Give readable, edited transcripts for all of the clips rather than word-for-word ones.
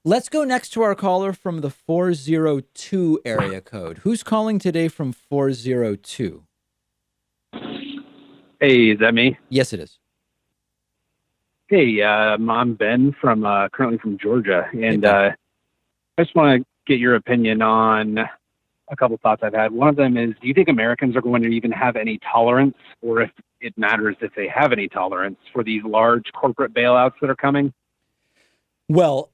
Let's go next to our caller from the 402 area code. Who's calling today from 402? Hey, is that me? Yes, it is. Hey, I'm Ben from currently from Georgia, Hey, and Ben. I just want to get your opinion on a couple thoughts I've had. One of them is, do you think Americans are going to even have any tolerance, or if it matters if they have any tolerance for these large corporate bailouts that are coming? Well,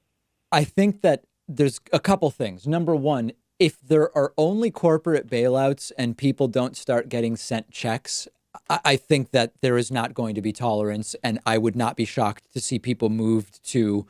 I think that there's a couple things. Number one, if there are only corporate bailouts and people don't start getting sent checks, I think that there is not going to be tolerance. And I would not be shocked to see people moved to,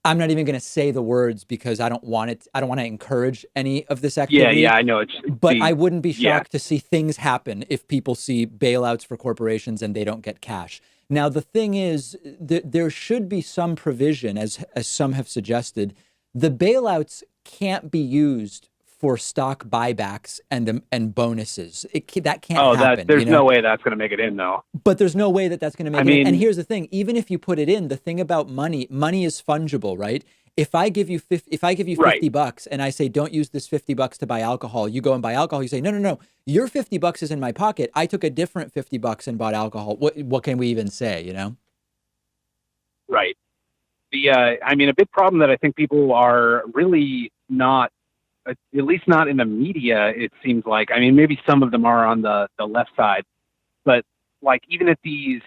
I'm not even going to say the words because I don't want it. I don't want to encourage any of this Yeah, activity, yeah, I know. but I wouldn't be Yeah, shocked to see things happen if people see bailouts for corporations and they don't get cash. Now, the thing is, there should be some provision, as some have suggested. The bailouts can't be used for stock buybacks and bonuses. That can't Oh, that happen, you there's know. no way that's going to make it in, though. But there's no way that that's going to I make it in. And mean, here's the thing: even if you put it in, the thing about money is fungible, right? If I give you right. $50 and I say don't use this $50 to buy alcohol, you go and buy alcohol. You say no, no, no, your $50 is in my pocket. I took a different $50 and bought alcohol. What can we even say? You know? Right. I mean, a big problem that I think people are really not, at least not in the media, it seems like. I mean, maybe some of them are on the left side, but like even at these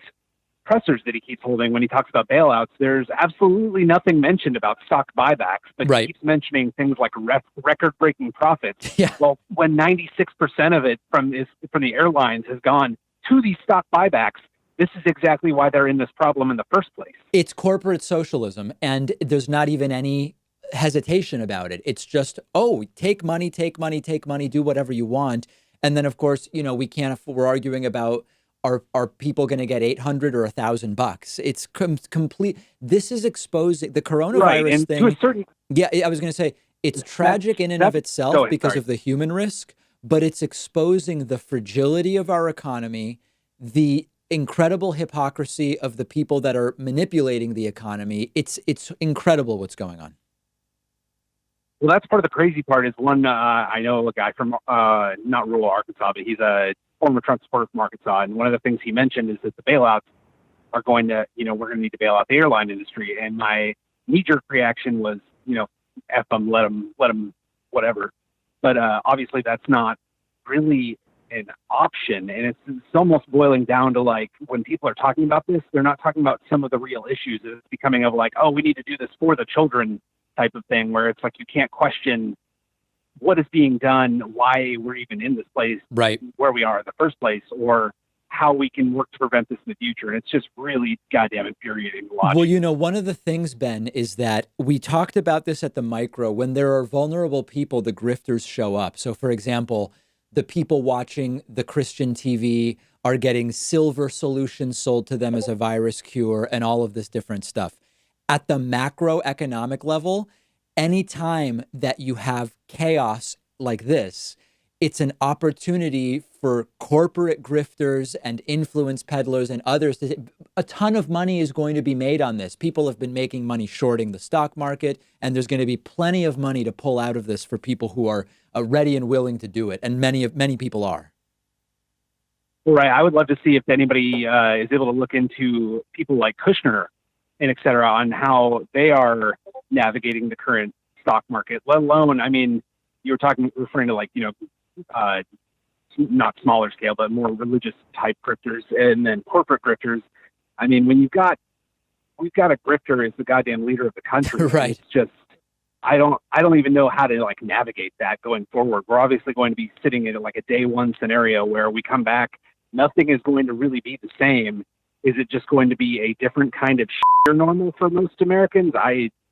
pressers that he keeps holding when he talks about bailouts, there's absolutely nothing mentioned about stock buybacks, but he Right. keeps mentioning things like record-breaking profits. Yeah. Well, when 96% of it from the airlines has gone to these stock buybacks, this is exactly why they're in this problem in the first place. It's corporate socialism, and there's not even any hesitation about it. It's just, oh, take money, take money, take money, do whatever you want. And then, of course, we can't afford, we're arguing about are people going to get 800 or $1,000? It's complete. This is exposing the Right, coronavirus and to a thing. certain Yeah, I was going to say it's that tragic in and of that's itself go ahead. because Sorry. of the human risk, but it's exposing the fragility of our economy, the incredible hypocrisy of the people that are manipulating the economy. It's incredible what's going on. Well, that's part of the crazy part. Is one I know a guy from not rural Arkansas, but he's a former Trump supporter from Arkansas, and one of the things he mentioned is that the bailouts are going to, we're going to need to bail out the airline industry. And my knee-jerk reaction was, F them, let them, whatever. But obviously that's not really an option. And it's almost boiling down to like when people are talking about this, they're not talking about some of the real issues. It's becoming of like, oh, we need to do this for the children type of thing, where it's like you can't question what is being done, why we're even in this place, Right. where we are in the first place, or how we can work to prevent this in the future. And it's just really goddamn infuriating to watch. Well, one of the things, Ben, is that we talked about this at the micro. When there are vulnerable people, the grifters show up. So, for example, the people watching the Christian TV are getting silver solutions sold to them as a virus cure and all of this different stuff. At the macroeconomic level, anytime that you have chaos like this, it's an opportunity for corporate grifters and influence peddlers and others to, a ton of money is going to be made on this. People have been making money shorting the stock market, and there's going to be plenty of money to pull out of this for people who are ready and willing to do it, and many people are. Right. I would love to see if anybody is able to look into people like Kushner and et cetera on how they are navigating the current stock market, let alone, I mean, you were referring to like, not smaller scale, but more religious type grifters and then corporate grifters. I mean, when we've got a grifter as the goddamn leader of the country, Right. it's just, I don't even know how to like navigate that going forward. We're obviously going to be sitting in like a day one scenario where we come back, nothing is going to really be the same. Is it just going to be a different kind of normal for most Americans?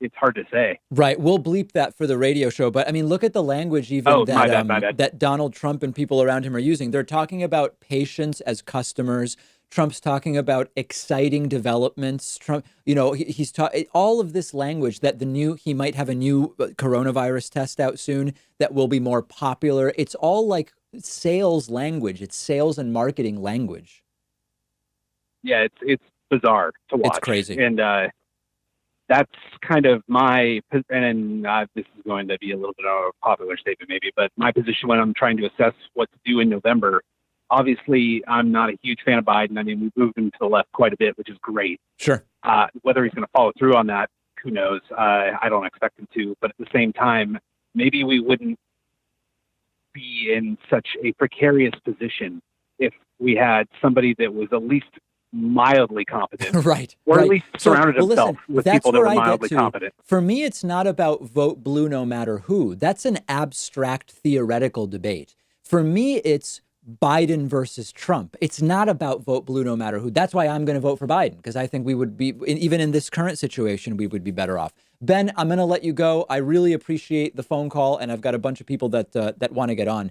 It's hard to say. Right. We'll bleep that for the radio show. But I mean, look at the language even Oh, my bad. that Donald Trump and people around him are using. They're talking about patients as customers. Trump's talking about exciting developments. Trump, he's all of this language that he might have a new coronavirus test out soon that will be more popular. It's all like sales language. It's sales and marketing language. Yeah, it's bizarre to watch. It's crazy. And that's kind of my, and this is going to be a little bit of a popular statement maybe, but my position when I'm trying to assess what to do in November. Obviously, I'm not a huge fan of Biden. I mean, we've moved him to the left quite a bit, which is great. Sure. Whether he's going to follow through on that, who knows? I don't expect him to. But at the same time, maybe we wouldn't be in such a precarious position if we had somebody that was at least mildly competent, Right. or right. at least surrounded himself listen, with that's people that where were I get mildly to. competent. For me, it's not about vote blue no matter who. That's an abstract theoretical debate. For me, it's Biden versus Trump. It's not about vote blue no matter who. That's why I'm going to vote for Biden, because I think we would be, even in this current situation, we would be better off. Ben, I'm going to let you go. I really appreciate the phone call, and I've got a bunch of people that want to get on.